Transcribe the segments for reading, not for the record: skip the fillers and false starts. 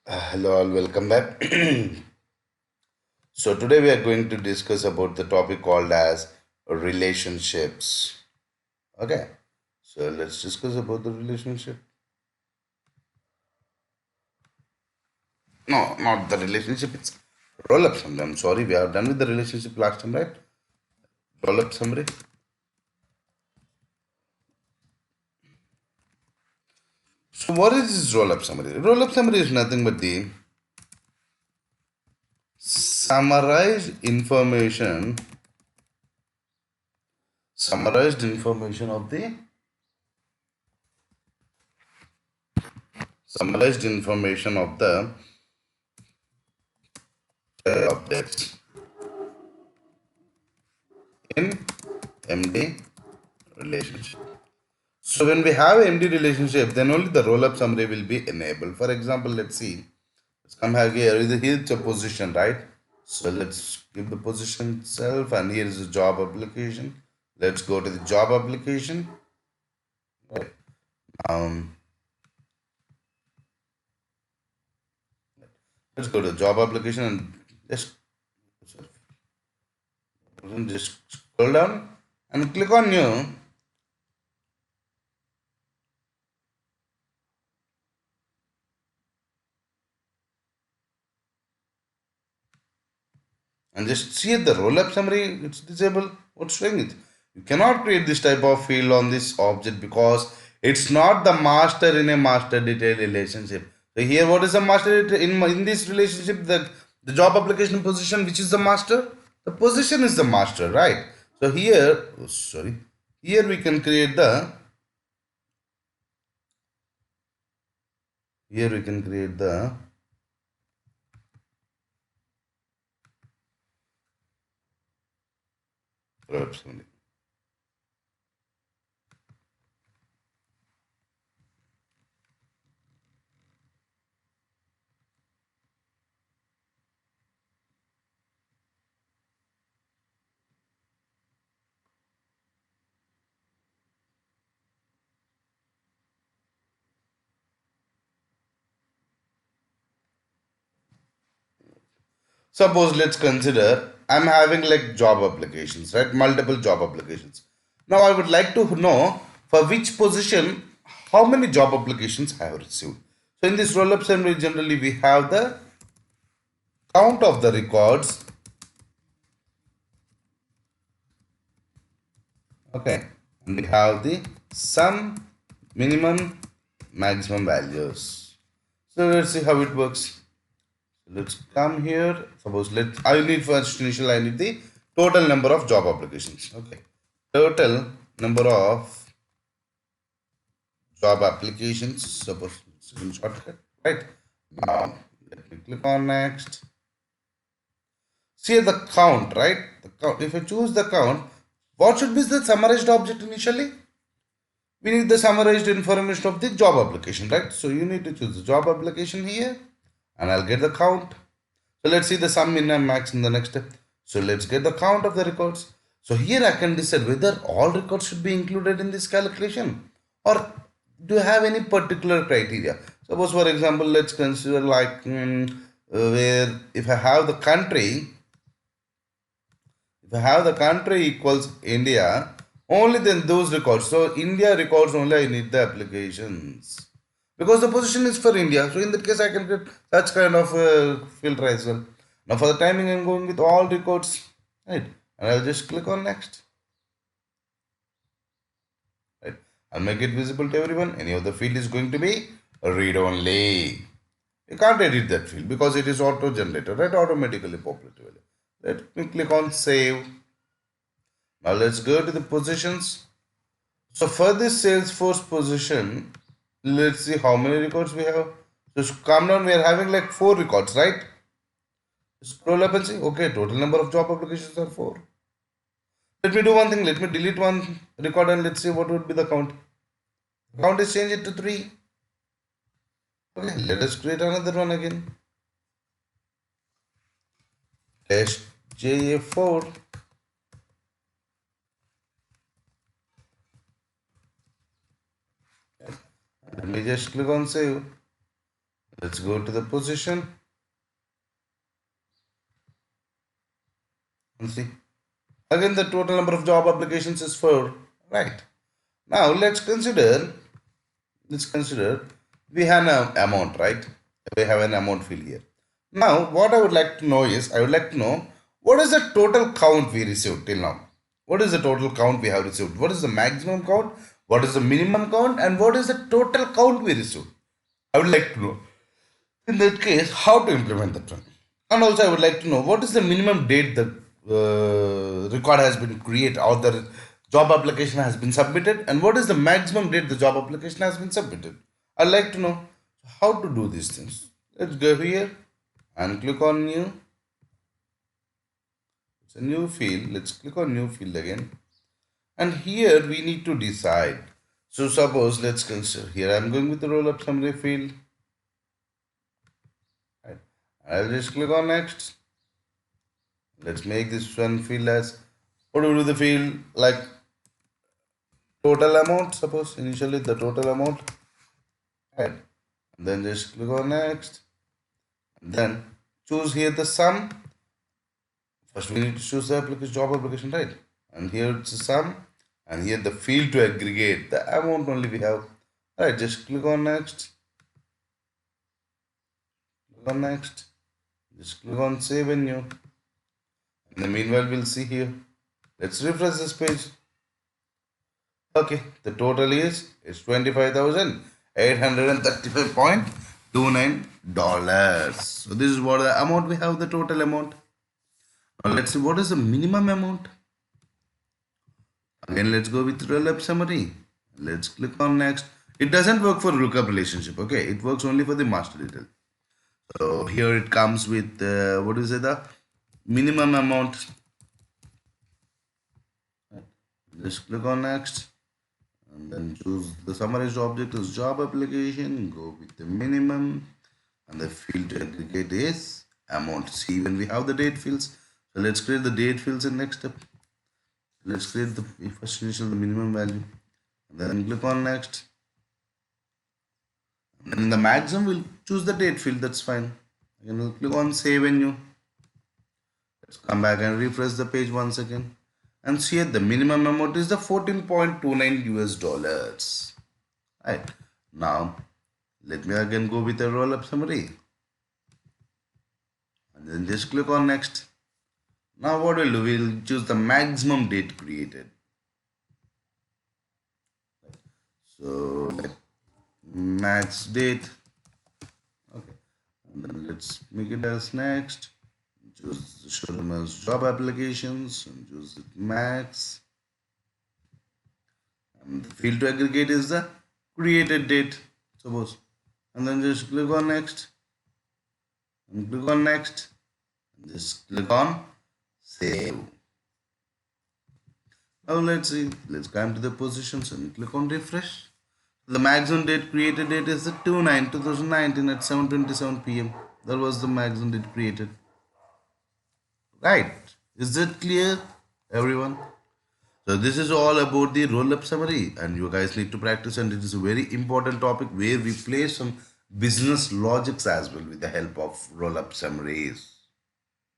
Hello all, welcome back. So today we are going to discuss about the topic called as relationships. Okay, so let's discuss about the relationship. No, not the relationship. It's roll up summary. I'm sorry, we are done with the relationship last time, right? Roll up summary. So what is this roll up summary? Roll up summary is nothing but the summarized information of the summarized information of the objects in MD relationship. So when we have MD relationship, then only the roll-up summary will be enabled. For example, let's see. Let's come here. Here's a position, right? So let's give the position itself, and here is the job application. Let's go to the job application. Right. Um, let's go to the job application and just scroll down and click on new. And just see the roll-up summary, it's disabled. What's showing it? You cannot create this type of field on this object because it's not the master in a master detail relationship. So here, what is the master in this relationship? The job application position, which is the master. The position is the master, right? So here, oh, sorry, here we can create the here we can create the roll-up summary. Suppose let's consider I'm having like job applications, right? Multiple job applications. Now I would like to know for which position how many job applications I have received. So in this roll-up summary, generally we have the count of the records. Okay. And we have the sum, minimum, maximum values. So let's see how it works. Let's come here. Suppose I need first initial I need the total number of job applications. Okay. Total number of job applications. Suppose it's in shortcut. Right. Now let me click on next. See the count, right? The count. If I choose the count, what should be the summarized object initially? We need the summarized information of the job application, right? So you need to choose the job application here, and I'll get the count. So let's see the sum, min, and max in the next step. So let's get the count of the records. So here I can decide whether all records should be included in this calculation or do you have any particular criteria. Suppose for example, let's consider like where if I have the country, if I have the country equals India, only then those records. So India records only I need the applications because the position is for India. So in that case, I can get such kind of filter as well. Now for the timing, I'm going with all records, right? And I'll just click on next, right? I'll make it visible to everyone. Any of the field is going to be read only. You can't edit that field because it is auto generated, right? Automatically populated. Let me click on save. Now let's go to the positions. So for this Salesforce position, let's see how many records we have. So come down, we are having like 4 records, right? Scroll up and see. Okay, total number of job applications are 4. Let me do one thing. Let me delete one record and let's see what would be the count. Count is changed it to 3. Okay, let us create another one again. Test JA4. Let me just click on save. Let's go to the position and see. Again, the total number of job applications is 4. Right. Now let's consider we have an amount, right? We have an amount field here. Now, what I would like to know is, I would like to know what is the total count we received till now. What is the total count we have received? What is the maximum count? What is the minimum count? And what is the total count we received? I would like to know. In that case, how to implement that one. And also, I would like to know what is the minimum date the record has been created or the job application has been submitted, and what is the maximum date the job application has been submitted. I'd like to know how to do these things. Let's go here and click on new. It's a new field. Let's click on new field again. And here we need to decide. So suppose let's consider here I'm going with the roll up summary field. Right. I'll just click on next. Let's make this one field as, what do we do the field like total amount, suppose initially the total amount, right? And then just click on next, and then choose here the sum. First we need to choose the application, job application, right? And here it's the sum, and here the field to aggregate the amount only we have. Alright, just click on next, just click on save and new. In the meanwhile, we'll see here. Let's refresh this page. Okay, the total is 25,835.29 dollars. So this is what the amount we have, the total amount. Now let's see what is the minimum amount. Again, let's go with Rollup summary. Let's click on next. It doesn't work for lookup relationship. Okay, it works only for the master detail. So here it comes with what is it, the minimum amount. Just click on next, and then choose the summarized object as job application. Go with the minimum, and the field to aggregate is amount. See, when we have the date fields, so let's create the date fields in next step. Let's create the first initial the minimum value, and then click on next. And then in the maximum, we'll choose the date field. That's fine. Again, we'll click on save and new. Let's come back and refresh the page once again. And see here the minimum amount is the 14.29 US dollars. Right. Now, let me again go with a roll-up summary. And then just click on next. Now what we'll do, we'll choose the maximum date created. So, max date. Okay. And then let's make it as next. Choose show them as job applications and choose it max. And the field to aggregate is the created date, suppose. And then just click on next. And click on next. And just click on save. Now let's see. Let's come to the positions and click on refresh. The maximum date created date is the 2/9/2019 at 7:27 p.m. That was the maximum date created. Right. Is that clear, everyone? So this is all about the roll-up summary, and you guys need to practice, and it is a very important topic where we play some business logics as well with the help of roll-up summaries.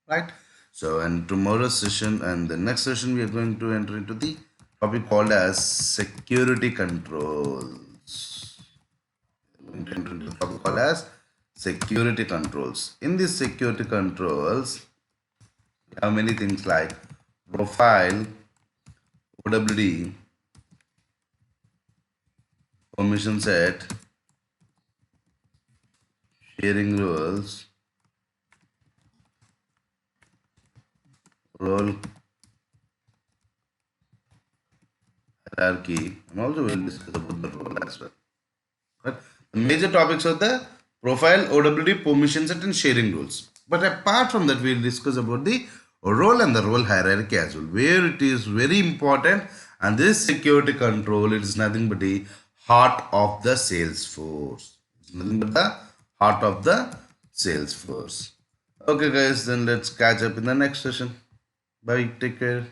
Right? So, and tomorrow's session and the next session we are going to enter into the topic called as security controls. We are going to enter into the topic called as security controls. In these security controls, we have many things like profile, OWD, permission set, sharing rules, role hierarchy, and also we'll discuss about the role as well. But the major topics are the profile, OWD, permission set, and sharing rules. But apart from that, we'll discuss about the role and the role hierarchy as well, where it is very important. And this security control, it is nothing but the heart of the Salesforce. It's nothing but the heart of the Salesforce. Okay, guys, then let's catch up in the next session. Bye. Take care.